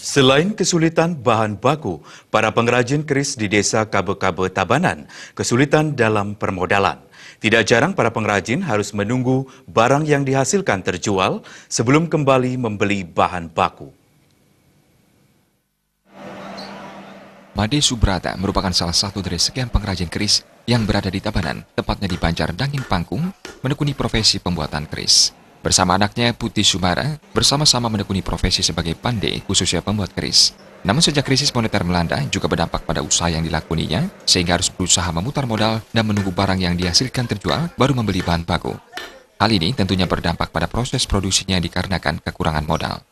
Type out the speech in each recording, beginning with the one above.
Selain kesulitan bahan baku, para pengrajin keris di desa Kabe-Kabe Tabanan kesulitan dalam permodalan. Tidak jarang para pengrajin harus menunggu barang yang dihasilkan terjual sebelum kembali membeli bahan baku. Made Subrata merupakan salah satu dari sekian pengrajin keris yang berada di Tabanan, tepatnya di Banjar-Dangin Pangkung, menekuni profesi pembuatan keris. Bersama anaknya Putih Sumara, bersama-sama menekuni profesi sebagai pandai, khususnya pembuat keris. Namun sejak krisis moneter melanda juga berdampak pada usaha yang dilakoninya, sehingga harus berusaha memutar modal dan menunggu barang yang dihasilkan terjual baru membeli bahan baku. Hal ini tentunya berdampak pada proses produksinya dikarenakan kekurangan modal.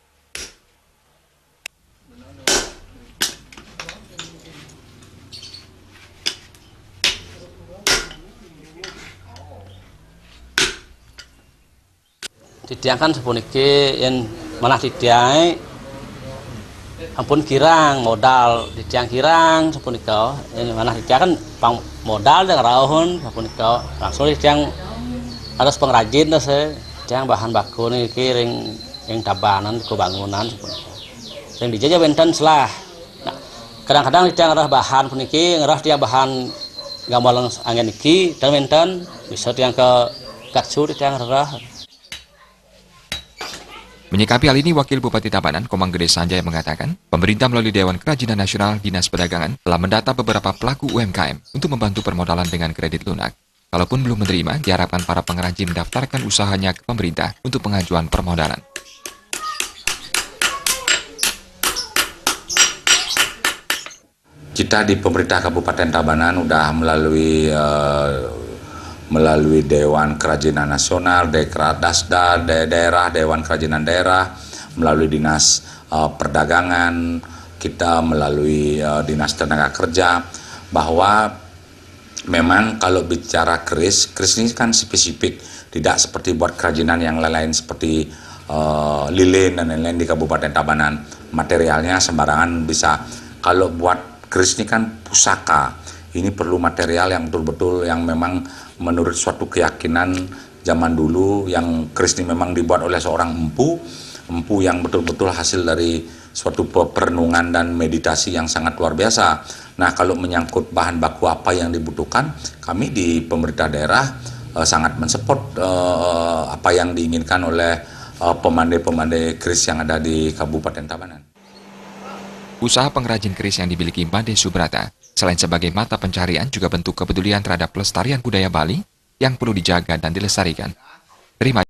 Didiang kan sepuniki yang malah didiang ampun kirang modal didiang kirang sepunika yang malah didiang kan pang modal dan rahun sepunika langsung didiang harus pengrajin tuh saya didiang bahan baku nih kiring yang tabanan kebangunan sepunika yang dijajah benten selah. Nah, kadang-kadang didiang arah bahan puniki ngerah dia bahan gambalang angin iki dan benten bisa didiang ke gatsu didiang arah. Menyikapi hal ini, Wakil Bupati Tabanan, Komang Gede Sanjaya mengatakan, pemerintah melalui Dewan Kerajinan Nasional Dinas Perdagangan telah mendata beberapa pelaku UMKM untuk membantu permodalan dengan kredit lunak. Kalaupun belum menerima, diharapkan para pengrajin mendaftarkan usahanya ke pemerintah untuk pengajuan permodalan. Kita di pemerintah Kabupaten Tabanan sudah melalui Dewan Kerajinan Nasional, Dekradasda, daerah, Dewan Kerajinan Daerah, melalui Dinas Perdagangan, kita melalui Dinas Tenaga Kerja, bahwa memang kalau bicara keris ini kan spesifik, tidak seperti buat kerajinan yang lain seperti lilin dan lain-lain di Kabupaten Tabanan. Materialnya sembarangan bisa. Kalau buat keris ini kan pusaka, ini perlu material yang betul-betul yang memang menurut suatu keyakinan zaman dulu, yang keris ini memang dibuat oleh seorang empu yang betul-betul hasil dari suatu perenungan dan meditasi yang sangat luar biasa. Nah, kalau menyangkut bahan baku apa yang dibutuhkan, kami di pemerintah daerah sangat mensupport apa yang diinginkan oleh pemandai-pemandai keris yang ada di Kabupaten Tabanan. Usaha pengrajin keris yang dimiliki Made Subrata, selain sebagai mata pencarian, juga bentuk kepedulian terhadap pelestarian budaya Bali yang perlu dijaga dan dilestarikan. Terima